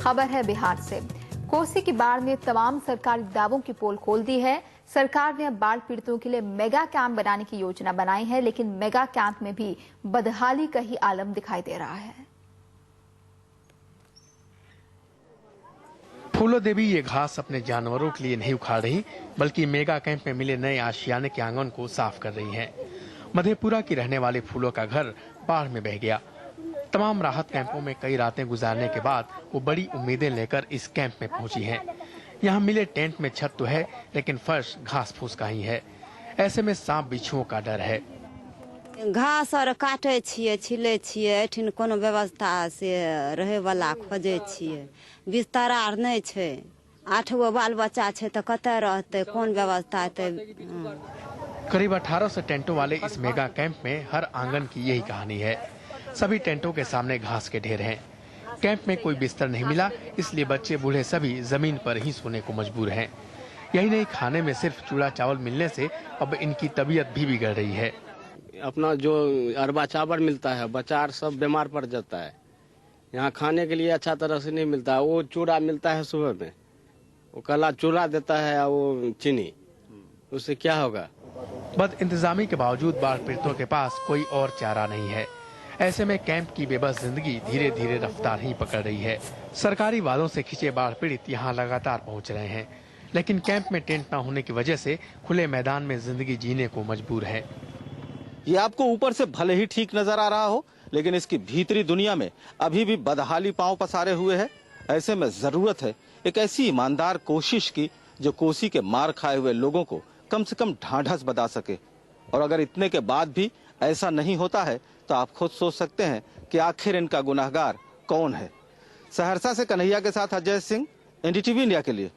खबर है बिहार से। कोसी की बाढ़ ने तमाम सरकारी दावों की पोल खोल दी है। सरकार ने अब बाढ़ पीड़ितों के लिए मेगा कैंप बनाने की योजना बनाई है, लेकिन मेगा कैंप में भी बदहाली का ही आलम दिखाई दे रहा है। फूलो देवी ये घास अपने जानवरों के लिए नहीं उखाड़ रही, बल्कि मेगा कैंप में मिले नए आशियाने के आंगन को साफ कर रही हैं। मधेपुरा की रहने वाली फूलों का घर बाढ़ में बह गया। तमाम राहत कैंपों में कई रातें गुजारने के बाद वो बड़ी उम्मीदें लेकर इस कैंप में पहुंची हैं। यहाँ मिले टेंट में छत तो है, लेकिन फर्श घास फूस का ही है। ऐसे में सांप बिच्छुओं का डर है। घास और काटे छिए, छिले छिए, एठिन कोनो व्यवस्था से रहे वाला खोजे छिए। बिस्तर आर नहीं छे, 8 गो बाल बच्चा छे तो कते रहते, कौन व्यवस्था हेतै। करीब 1800 टेंटों वाले इस मेगा कैंप में हर आंगन की यही कहानी है। सभी टेंटों के सामने घास के ढेर हैं। कैंप में कोई बिस्तर नहीं मिला, इसलिए बच्चे बूढ़े सभी जमीन पर ही सोने को मजबूर हैं। यही नहीं, खाने में सिर्फ चूड़ा चावल मिलने से अब इनकी तबीयत भी बिगड़ रही है। अपना जो अरबा चावल मिलता है, बच्चा सब बीमार पड़ जाता है। यहाँ खाने के लिए अच्छा तरह से नहीं मिलता है। वो चूड़ा मिलता है सुबह में, वो काला चूड़ा देता है, वो चीनी, उससे क्या होगा। बद इंतजामी के बावजूद बाढ़ पीड़ितों के पास कोई और चारा नहीं है। ऐसे में कैंप की बेबस जिंदगी धीरे धीरे रफ्तार ही पकड़ रही है। सरकारी वादों से खिंचे बाढ़ पीड़ित यहाँ लगातार पहुँच रहे हैं, लेकिन कैंप में टेंट न होने की वजह से खुले मैदान में जिंदगी जीने को मजबूर है। ये आपको ऊपर से भले ही ठीक नजर आ रहा हो, लेकिन इसकी भीतरी दुनिया में अभी भी बदहाली पांव पसारे हुए है। ऐसे में जरूरत है एक ऐसी ईमानदार कोशिश की जो कोसी के मार खाए हुए लोगों को कम से कम ढांढस बता सके। और अगर इतने के बाद भी ऐसा नहीं होता है तो आप खुद सोच सकते हैं कि आखिर इनका गुनाहगार कौन है। सहरसा से कन्हैया के साथ अजय सिंह, एनडीटीवी इंडिया के लिए।